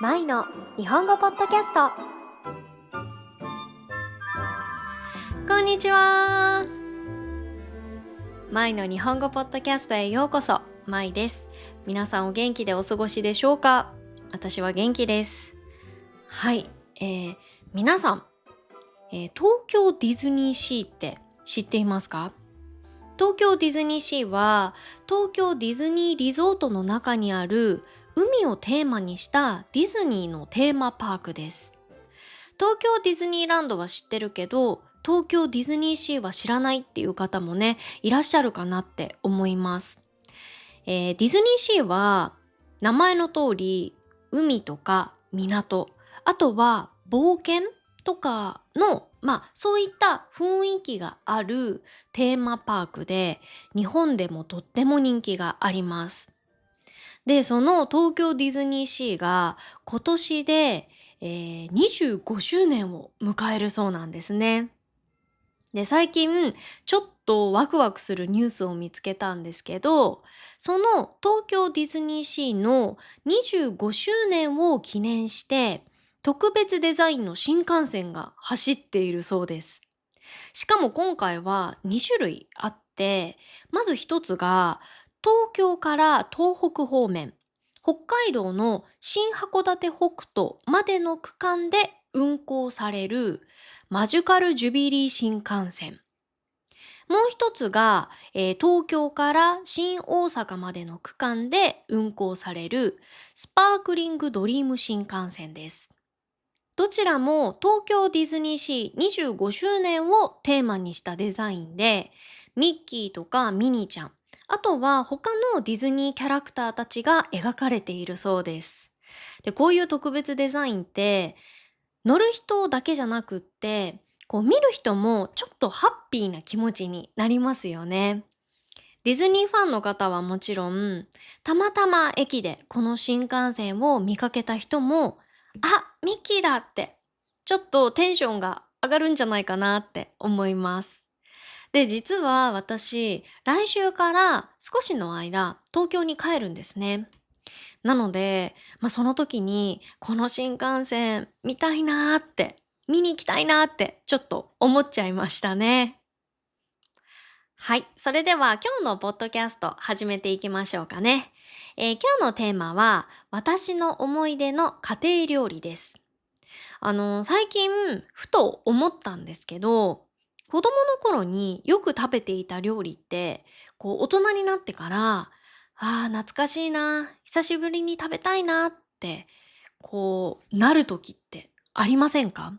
マイの日本語ポッドキャスト。こんにちは。マイの日本語ポッドキャストへようこそ。マイです。皆さんお元気でお過ごしでしょうか？私は元気です。はい、皆さん、東京ディズニーシーって知っていますか？東京ディズニーシーは東京ディズニーリゾートの中にある海をテーマにしたディズニーのテーマパークです。東京ディズニーランドは知ってるけど、東京ディズニーシーは知らないっていう方もね、いらっしゃるかなって思います。ディズニーシーは名前の通り海とか港、あとは冒険とかのそういった雰囲気があるテーマパークで、日本でもとっても人気があります。で、その東京ディズニーシーが今年で、25周年を迎えるそうなんですね。で、最近ちょっとワクワクするニュースを見つけたんですけど、その東京ディズニーシーの25周年を記念して特別デザインの新幹線が走っているそうです。しかも今回は2種類あって、まず一つが東京から東北方面、北海道の新函館北斗までの区間で運行されるマジカルジュビリー新幹線。もう一つが、東京から新大阪までの区間で運行されるスパークリングドリーム新幹線です。どちらも東京ディズニーシー25周年をテーマにしたデザインで、ミッキーとかミニーちゃん、あとは他のディズニーキャラクターたちが描かれているそうです。で、こういう特別デザインって乗る人だけじゃなくって、見る人もちょっとハッピーな気持ちになりますよね。ディズニーファンの方はもちろん、たまたま駅でこの新幹線を見かけた人も、あ、ミッキーだって、ちょっとテンションが上がるんじゃないかなって思います。で、実は私、来週から少しの間、東京に帰るんですね。なので、その時に、この新幹線見たいなーって、見に行きたいなーって、ちょっと思っちゃいましたね。はい。それでは今日のポッドキャスト始めていきましょうかね。今日のテーマは私の思い出の家庭料理です。最近ふと思ったんですけど、子供の頃によく食べていた料理って、大人になってから、懐かしいな、久しぶりに食べたいなって、なる時ってありませんか？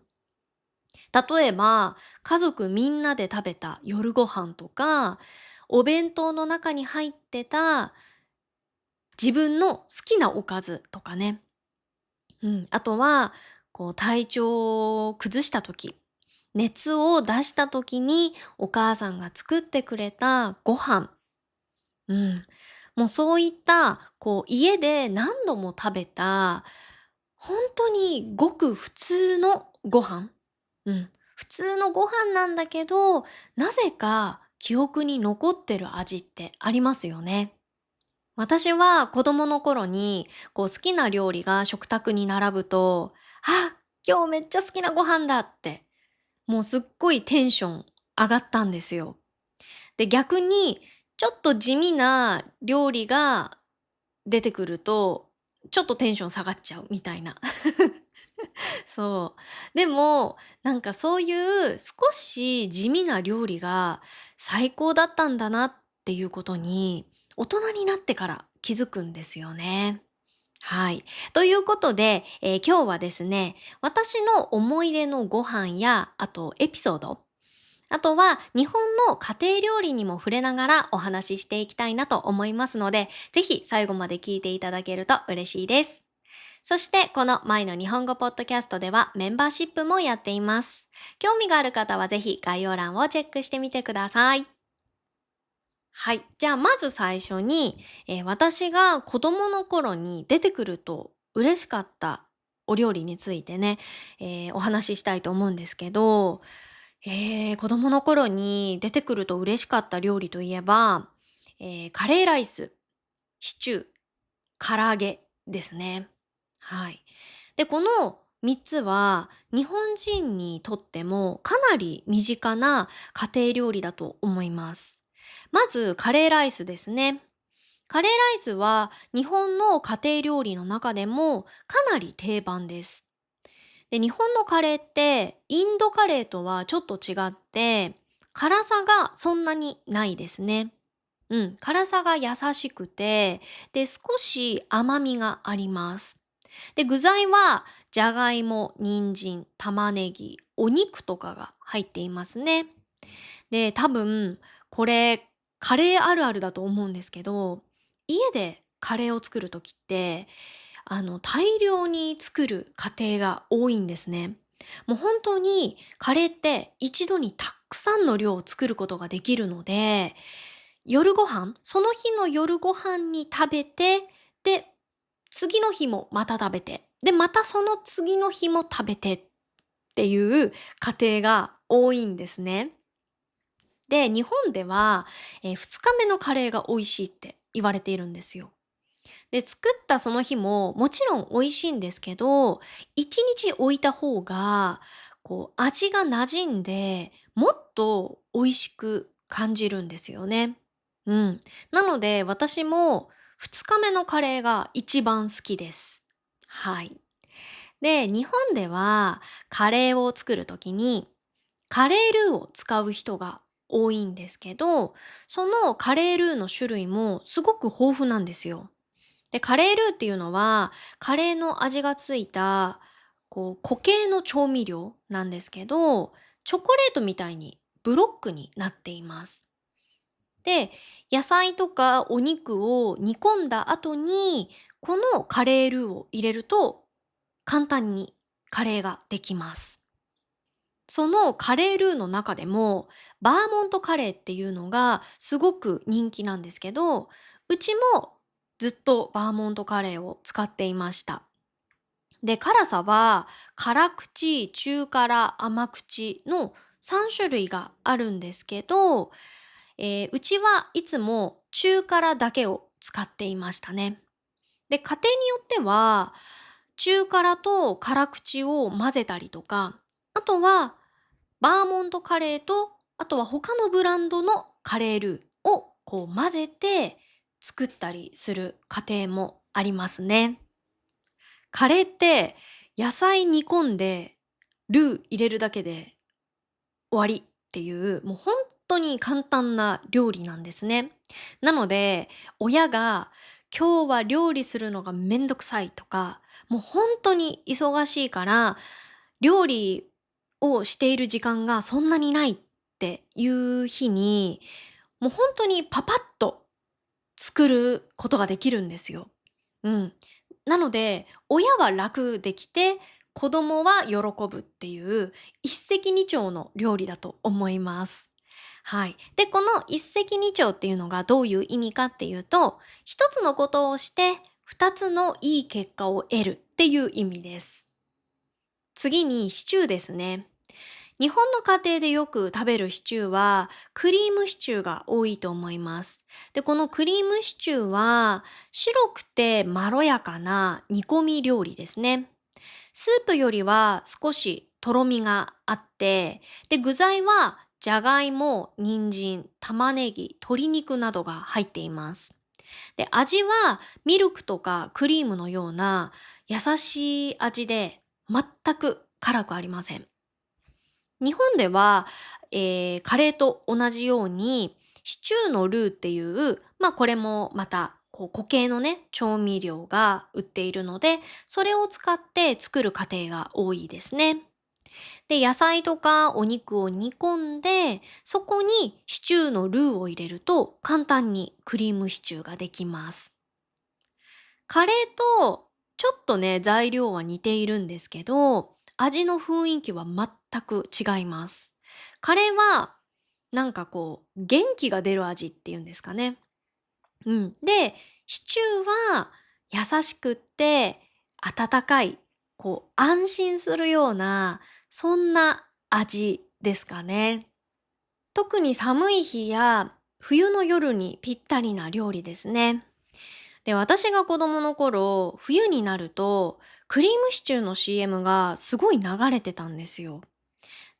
例えば、家族みんなで食べた夜ご飯とか、お弁当の中に入ってた自分の好きなおかずとかね。あとは、体調を崩した時、熱を出した時にお母さんが作ってくれたご飯。うん。もうそういった、家で何度も食べた、本当にごく普通のご飯。普通のご飯なんだけど、なぜか記憶に残ってる味ってありますよね。私は子供の頃に好きな料理が食卓に並ぶと、あ、今日めっちゃ好きなご飯だって、もうすっごいテンション上がったんですよ。で、逆にちょっと地味な料理が出てくると、ちょっとテンション下がっちゃうみたいな。そう。でも、なんかそういう少し地味な料理が最高だったんだなっていうことに、大人になってから気づくんですよね。はい。ということで、今日はですね、私の思い出のご飯や、あとエピソード、あとは日本の家庭料理にも触れながらお話ししていきたいなと思いますので、ぜひ最後まで聞いていただけると嬉しいです。そしてこのマイの日本語ポッドキャストではメンバーシップもやっています。興味がある方はぜひ概要欄をチェックしてみてください。はい。じゃあまず最初に、私が子供の頃に出てくると嬉しかったお料理についてね、お話ししたいと思うんですけど、子供の頃に出てくると嬉しかった料理といえば、カレーライス、シチュー、唐揚げですね。はい。で、この3つは日本人にとってもかなり身近な家庭料理だと思います。まずカレーライスですね。カレーライスは日本の家庭料理の中でもかなり定番です。で、日本のカレーってインドカレーとはちょっと違って、辛さがそんなにないですね。辛さが優しくて、で、少し甘みがあります。で、具材はじゃがいも、人参、玉ねぎ、お肉とかが入っていますね。で、多分これカレーあるあるだと思うんですけど、家でカレーを作る時って大量に作る家庭が多いんですね。もう本当にカレーって一度にたくさんの量を作ることができるので、夜ご飯、その日の夜ご飯に食べて、で、次の日もまた食べて、で、またその次の日も食べてっていう家庭が多いんですね。で、日本では、2日目のカレーが美味しいって言われているんですよ。で、作ったその日ももちろん美味しいんですけど、1日置いた方が、味が馴染んで、もっと美味しく感じるんですよね。うん。なので、私も2日目のカレーが一番好きです。はい。で、日本ではカレーを作るときに、カレールーを使う人が多いんですけど、そのカレールーの種類もすごく豊富なんですよ。で、カレールーっていうのは、カレーの味がついた、固形の調味料なんですけど、チョコレートみたいにブロックになっています。で、野菜とかお肉を煮込んだ後に、このカレールーを入れると、簡単にカレーができます。そのカレールーの中でも、バーモントカレーっていうのがすごく人気なんですけど、うちもずっとバーモントカレーを使っていました。で、辛さは辛口、中辛、甘口の3種類があるんですけど、うちはいつも中辛だけを使っていましたね。で、家庭によっては、中辛と辛口を混ぜたりとか、あとはバーモントカレーと、あとは他のブランドのカレールーを混ぜて作ったりする家庭もありますね。カレーって野菜煮込んでルー入れるだけで終わりっていう、もう本当に簡単な料理なんですね。なので、親が今日は料理するのがめんどくさいとか、もう本当に忙しいから、料理をしている時間がそんなにないっていう日に、もう本当にパパッと作ることができるんですよ。うん。なので、親は楽できて、子供は喜ぶっていう一石二鳥の料理だと思います。はい。で、この一石二鳥っていうのがどういう意味かっていうと、一つのことをして二つのいい結果を得るっていう意味です。次にシチューですね。日本の家庭でよく食べるシチューは、クリームシチューが多いと思います。で、このクリームシチューは、白くてまろやかな煮込み料理ですね。スープよりは少しとろみがあって、で、具材はじゃがいも、人参、玉ねぎ、鶏肉などが入っています。で、味はミルクとかクリームのような優しい味で全く辛くありません。日本では、カレーと同じように、シチューのルーっていう、これもまた、固形のね、調味料が売っているので、それを使って作る家庭が多いですね。で、野菜とかお肉を煮込んで、そこにシチューのルーを入れると、簡単にクリームシチューができます。カレーとちょっとね、材料は似ているんですけど、味の雰囲気は全く違います。カレーは、元気が出る味っていうんですかね。で、シチューは優しくって温かい、安心するような、そんな味ですかね。特に寒い日や冬の夜にぴったりな料理ですね。で、私が子供の頃、冬になると、クリームシチューの CM がすごい流れてたんですよ。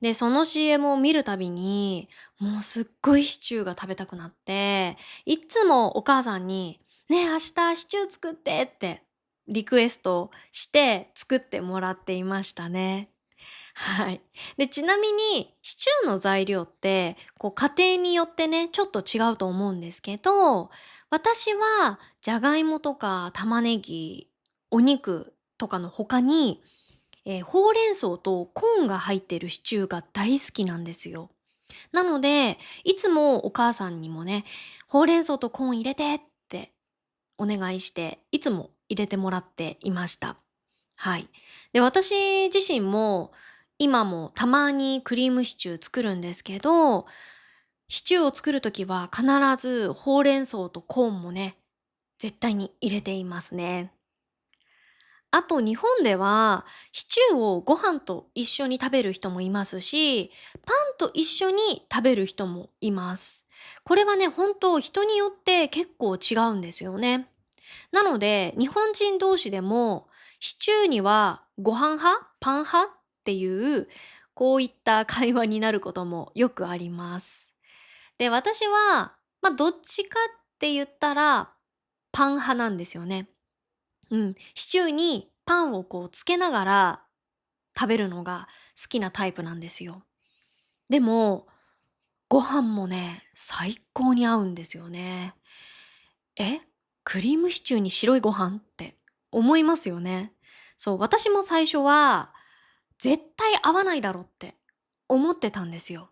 で、その CM を見るたびに、もうすっごいシチューが食べたくなって、いっつもお母さんに、ねえ、明日シチュー作ってってリクエストして作ってもらっていましたね。はい。で、ちなみに、シチューの材料って、家庭によってね、ちょっと違うと思うんですけど、私は、じゃがいもとか玉ねぎ、お肉とかの他に、ほうれん草とコーンが入ってるシチューが大好きなんですよ。なので、いつもお母さんにもね、ほうれん草とコーン入れてってお願いして、いつも入れてもらっていました。はい。で、私自身も今もたまにクリームシチュー作るんですけど、シチューを作るときは必ずほうれん草とコーンもね、絶対に入れていますね。あと日本ではシチューをご飯と一緒に食べる人もいますし、パンと一緒に食べる人もいます。これはね、本当人によって結構違うんですよね。なので、日本人同士でも、シチューにはご飯派パン派っていう、こういった会話になることもよくあります。で、私は、どっちかって言ったら、パン派なんですよね。うん。シチューにパンをつけながら食べるのが好きなタイプなんですよ。でも、ご飯もね、最高に合うんですよね。え、クリームシチューに白いご飯って思いますよね。そう、私も最初は絶対合わないだろうって思ってたんですよ。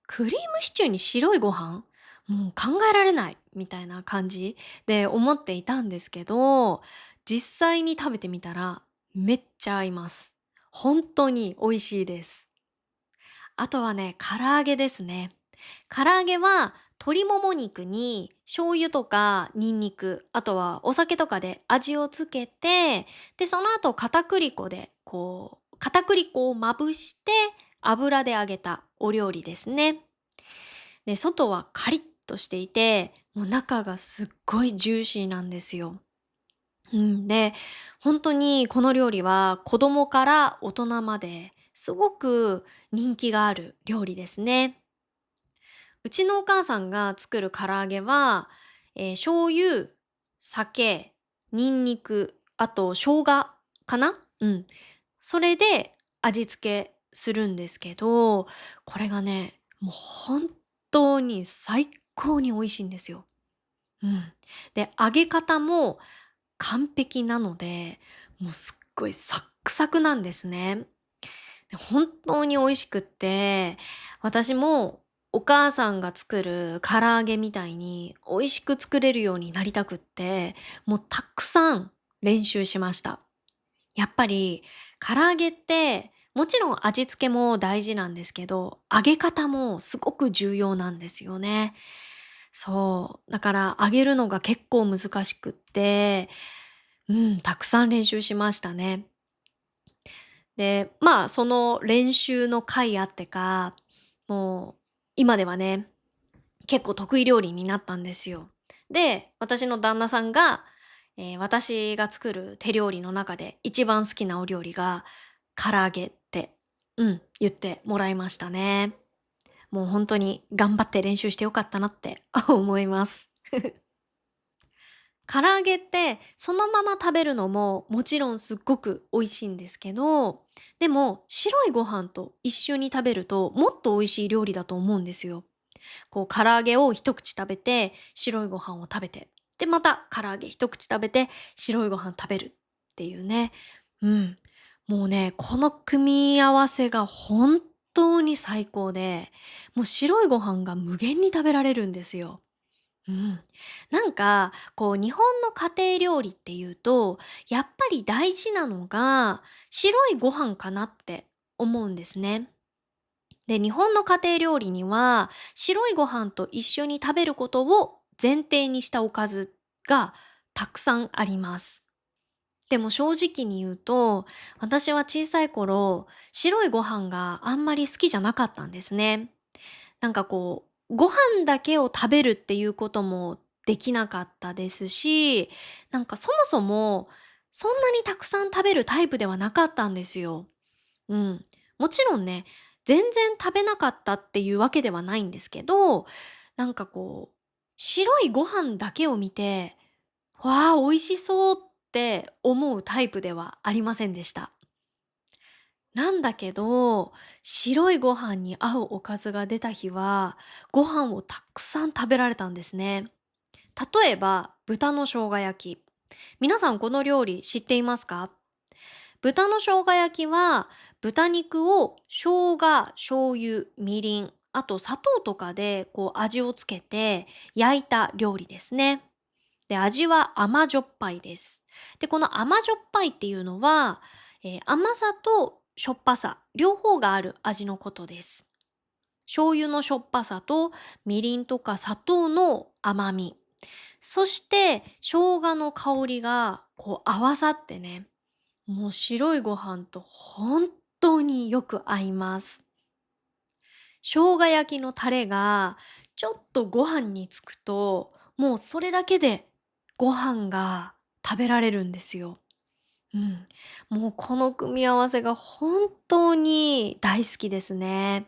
クリームシチューに白いご飯もう考えられないみたいな感じで思っていたんですけど、実際に食べてみたらめっちゃ合います。本当に美味しいです。あとはね、唐揚げですね。唐揚げは鶏もも肉に醤油とかニンニク、あとはお酒とかで味をつけて、で、その後片栗粉で片栗粉をまぶして油で揚げたお料理ですね。で、外はカリッとしていて、もう中がすっごいジューシーなんですよ。うん、で、本当にこの料理は子供から大人まですごく人気がある料理ですね。うちのお母さんが作る唐揚げは、醤油、酒、ニンニク、あと生姜かな。うん。それで味付けするんですけど、これがね、もう本当に最高に美味しいんですよ。うん。で、揚げ方も完璧なので、もうすっごいサックサクなんですね。で、本当に美味しくって、私もお母さんが作る唐揚げみたいに美味しく作れるようになりたくって、もうたくさん練習しました。やっぱり唐揚げって、もちろん味付けも大事なんですけど、揚げ方もすごく重要なんですよね。そう。だから揚げるのが結構難しくって、うん、たくさん練習しましたね。で、その練習の甲斐あってか、もう今ではね、結構得意料理になったんですよ。で、私の旦那さんが、私が作る手料理の中で一番好きなお料理が唐揚げって、言ってもらいましたね。もう本当に頑張って練習してよかったなって思います。唐揚げってそのまま食べるのももちろんすっごく美味しいんですけど、でも白いご飯と一緒に食べるともっと美味しい料理だと思うんですよ。唐揚げを一口食べて白いご飯を食べて、でまた唐揚げ一口食べて白いご飯食べるっていうね。うん。もうね、この組み合わせが本当に最高で、もう白いご飯が無限に食べられるんですよ。うん。なんか、日本の家庭料理っていうと、やっぱり大事なのが、白いご飯かなって思うんですね。で、日本の家庭料理には、白いご飯と一緒に食べることを前提にしたおかずがたくさんあります。でも正直に言うと、私は小さい頃、白いご飯があんまり好きじゃなかったんですね。なんかご飯だけを食べるっていうこともできなかったですし、なんかそもそもそんなにたくさん食べるタイプではなかったんですよ。うん。もちろんね、全然食べなかったっていうわけではないんですけど、なんかこう、白いご飯だけを見て、わあ、美味しそうって思うタイプではありませんでした。なんだけど、白いご飯に合うおかずが出た日は、ご飯をたくさん食べられたんですね。例えば、豚の生姜焼き。皆さんこの料理知っていますか？豚の生姜焼きは、豚肉を生姜、醤油、みりん、あと砂糖とかで味をつけて焼いた料理ですね。で、味は甘じょっぱいです。で、この甘じょっぱいっていうのは、甘さとしょっぱさ、両方がある味のことです。醤油のしょっぱさとみりんとか砂糖の甘み、そして生姜の香りが合わさってね、もう白いご飯と本当によく合います。生姜焼きのタレがちょっとご飯につくと、もうそれだけでご飯が食べられるんですよ。うん。もうこの組み合わせが本当に大好きですね。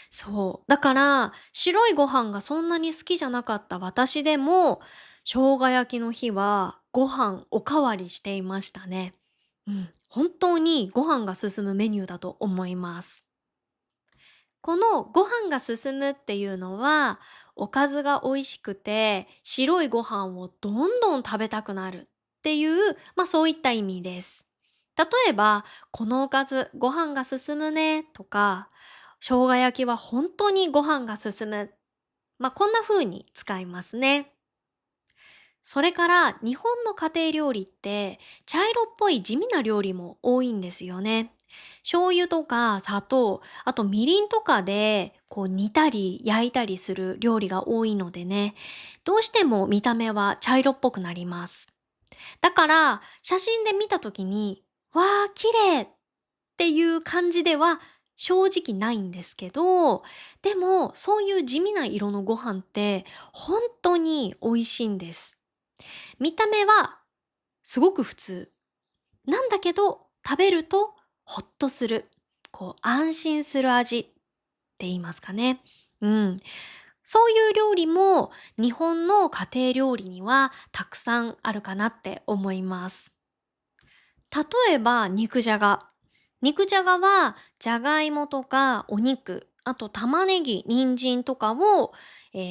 そう。だから、白いご飯がそんなに好きじゃなかった私でも、生姜焼きの日はご飯おかわりしていましたね。うん。本当にご飯が進むメニューだと思います。このご飯が進むっていうのは、おかずが美味しくて、白いご飯をどんどん食べたくなるっていう、そういった意味です。例えば、このおかずご飯が進むねとか、生姜焼きは本当にご飯が進む。こんな風に使いますね。それから日本の家庭料理って茶色っぽい地味な料理も多いんですよね。醤油とか砂糖、あとみりんとかで煮たり焼いたりする料理が多いのでね、どうしても見た目は茶色っぽくなります。だから写真で見た時に、わー綺麗っていう感じでは正直ないんですけど、でもそういう地味な色のご飯って本当に美味しいんです。見た目はすごく普通。なんだけど、食べるとほっとする。安心する味って言いますかね。うん。そういう料理も日本の家庭料理にはたくさんあるかなって思います。例えば肉じゃが。肉じゃがはじゃがいもとかお肉、あと玉ねぎ、人参とかを、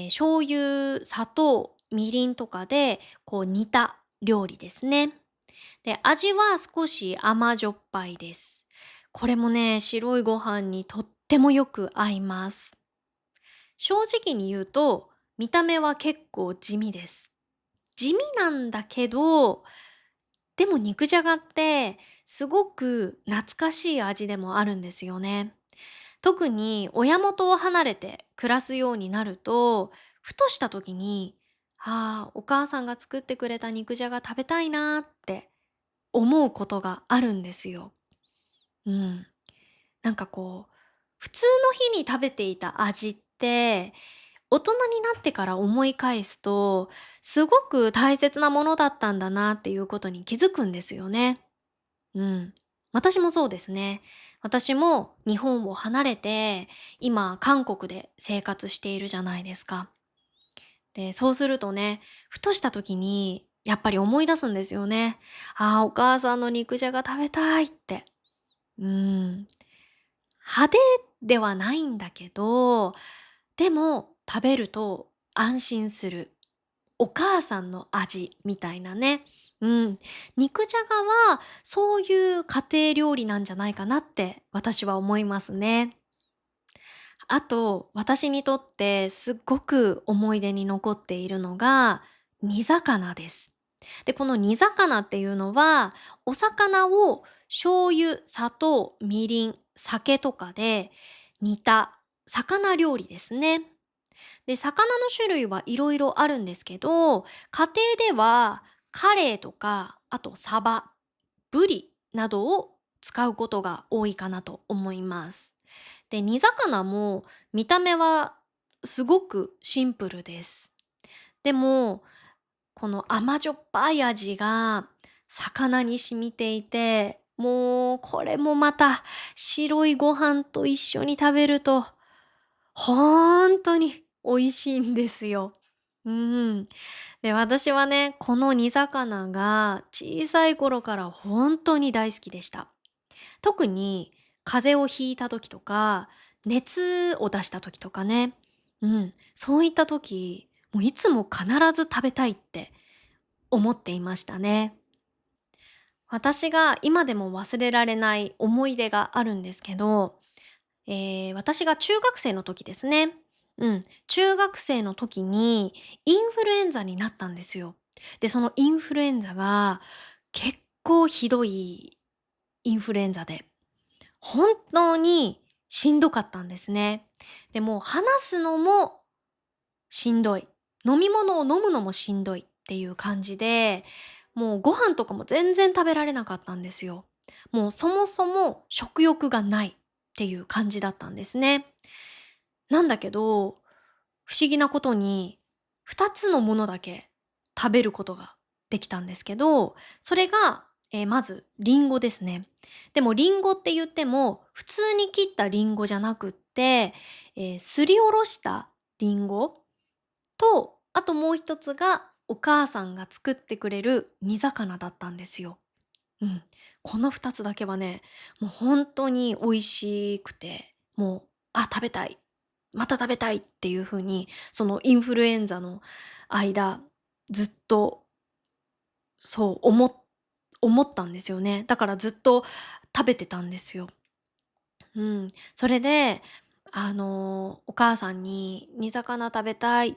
醤油、砂糖、みりんとかで煮た料理ですね。で、味は少し甘じょっぱいです。これもね、白いご飯にとってもよく合います。正直に言うと、見た目は結構地味です。地味なんだけど、でも肉じゃがってすごく懐かしい味でもあるんですよね。特に親元を離れて暮らすようになると、ふとした時に、ああ、お母さんが作ってくれた肉じゃが食べたいなーって思うことがあるんですよ。うん。なんか普通の日に食べていた味って、大人になってから思い返すと、すごく大切なものだったんだなっていうことに気づくんですよね。うん。私もそうですね。私も日本を離れて、今韓国で生活しているじゃないですか。で、そうするとね、ふとした時にやっぱり思い出すんですよね。ああ、お母さんの肉じゃが食べたいって。うん。派手ではないんだけど、でも食べると安心する。お母さんの味みたいなね。うん。肉じゃがはそういう家庭料理なんじゃないかなって私は思いますね。あと、私にとってすっごく思い出に残っているのが煮魚です。で、この煮魚っていうのは、お魚を醤油、砂糖、みりん、酒とかで煮た魚料理ですね。で、魚の種類はいろいろあるんですけど、家庭ではカレイとか、あとサバ、ブリなどを使うことが多いかなと思います。で、煮魚も見た目はすごくシンプルです。でも、この甘じょっぱい味が魚に染みていて、もうこれもまた白いご飯と一緒に食べると、ほんとに美味しいんですよ。うん。で、私はね、この煮魚が小さい頃から本当に大好きでした。特に風邪をひいた時とか、熱を出した時とかね、そういった時、もういつも必ず食べたいって思っていましたね。私が今でも忘れられない思い出があるんですけど、私が中学生の時ですね。中学生の時にインフルエンザになったんですよ。で、そのインフルエンザが結構ひどいインフルエンザで、本当にしんどかったんですね。で、もう話すのもしんどい。飲み物を飲むのもしんどいっていう感じで、もうご飯とかも全然食べられなかったんですよ。もうそもそも食欲がないっていう感じだったんですね。なんだけど、不思議なことに2つのものだけ食べることができたんですけど、それが、まずリンゴですね。でもリンゴって言っても、普通に切ったリンゴじゃなくって、すりおろしたリンゴと、あともう一つがお母さんが作ってくれる煮魚だったんですよ。うん。この2つだけはね、もう本当に美味しくて、もう、あ、食べたい、また食べたいっていう風に、そのインフルエンザの間、ずっとそう思ったんですよね。だからずっと食べてたんですよ。それで、お母さんに「煮魚食べたい。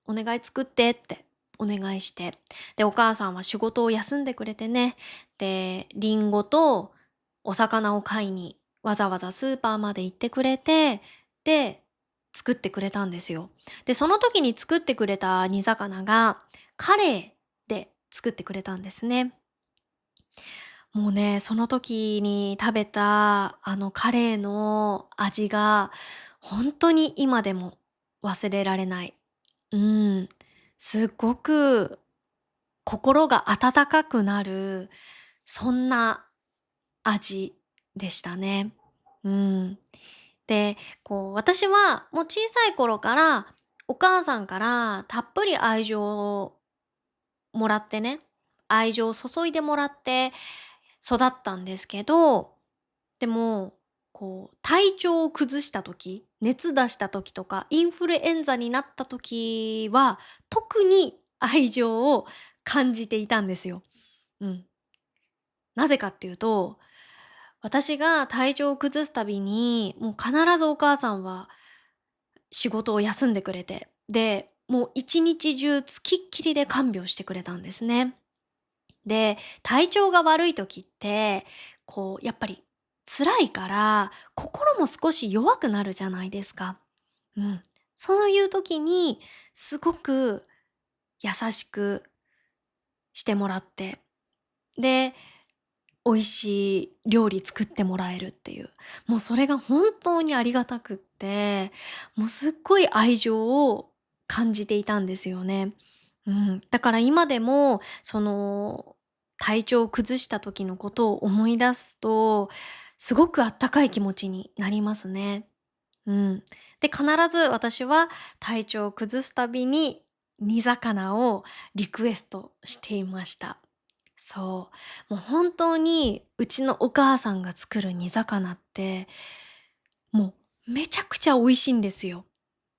お願い作って」ってお願いして。で、お母さんは仕事を休んでくれてね、で、リンゴとお魚を買いにわざわざスーパーまで行ってくれて、で、作ってくれたんですよ。で、その時に作ってくれた煮魚がカレーで作ってくれたんですね。もうね、その時に食べたあのカレーの味が、本当に今でも忘れられない。うん。すっごく心が温かくなる、そんな味でしたね。うん。で、こう私はもう小さい頃から、お母さんからたっぷり愛情をもらってね、愛情を注いでもらって育ったんですけど、でも、こう体調を崩した時、熱出した時とか、インフルエンザになった時は、特に愛情を感じていたんですよ。うん。なぜかっていうと、私が体調を崩すたびに、もう必ずお母さんは仕事を休んでくれて、で、もう一日中つきっきりで看病してくれたんですね。で、体調が悪い時って、こうやっぱり辛いから、心も少し弱くなるじゃないですか。うん。そういう時にすごく優しくしてもらって、で、美味しい料理作ってもらえるっていう、もうそれが本当にありがたくって、もうすっごい愛情を感じていたんですよね。だから今でも、その、体調を崩した時のことを思い出すと、すごくあったかい気持ちになりますね。うん。で、必ず私は体調を崩すたびに煮魚をリクエストしていました。そう。もう本当にうちのお母さんが作る煮魚って、もうめちゃくちゃ美味しいんですよ。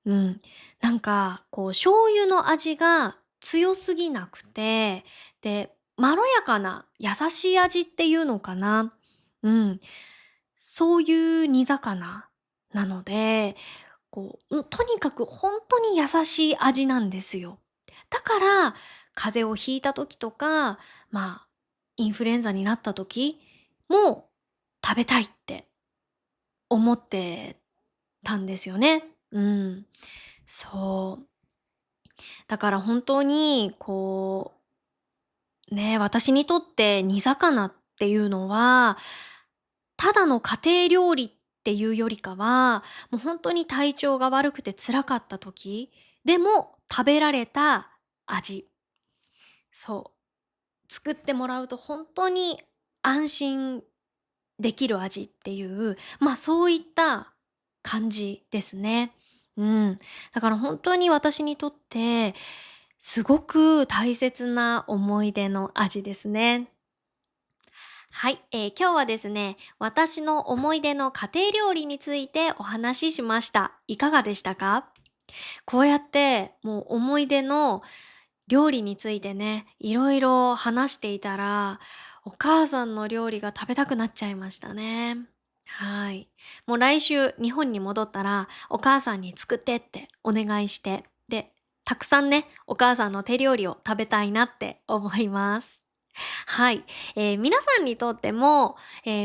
うん。なんか、こう醤油の味が強すぎなくて、で、まろやかな優しい味っていうのかな。うん。そういう煮魚なので、とにかく本当に優しい味なんですよ。だから、風邪をひいた時とか、まあ、インフルエンザになった時も食べたいって思ってたんですよね。うん。そう。だから本当に、ね、私にとって煮魚っていうのは、ただの家庭料理っていうよりかは、もう本当に体調が悪くて辛かった時でも食べられた味。作ってもらうと本当に安心できる味っていう、そういった感じですね。うん。だから本当に私にとって、すごく大切な思い出の味ですね。はい、今日はですね、私の思い出の家庭料理についてお話ししました。いかがでしたか？こうやってもう思い出の料理についてね、いろいろ話していたら、お母さんの料理が食べたくなっちゃいましたね。はい。もう来週日本に戻ったら、お母さんに作ってってお願いして、で、たくさんね、お母さんの手料理を食べたいなって思います。はい。皆さんにとっても、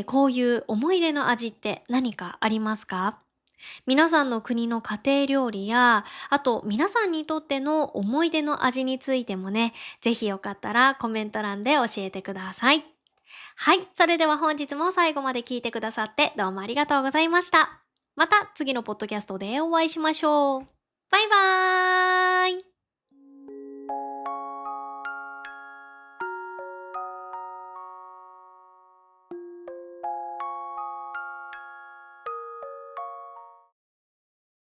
こういう思い出の味って何かありますか？皆さんの国の家庭料理や、あと皆さんにとっての思い出の味についてもね、ぜひよかったらコメント欄で教えてください。はい、それでは本日も最後まで聞いてくださってどうもありがとうございました。また次のポッドキャストでお会いしましょう。バイバーイ。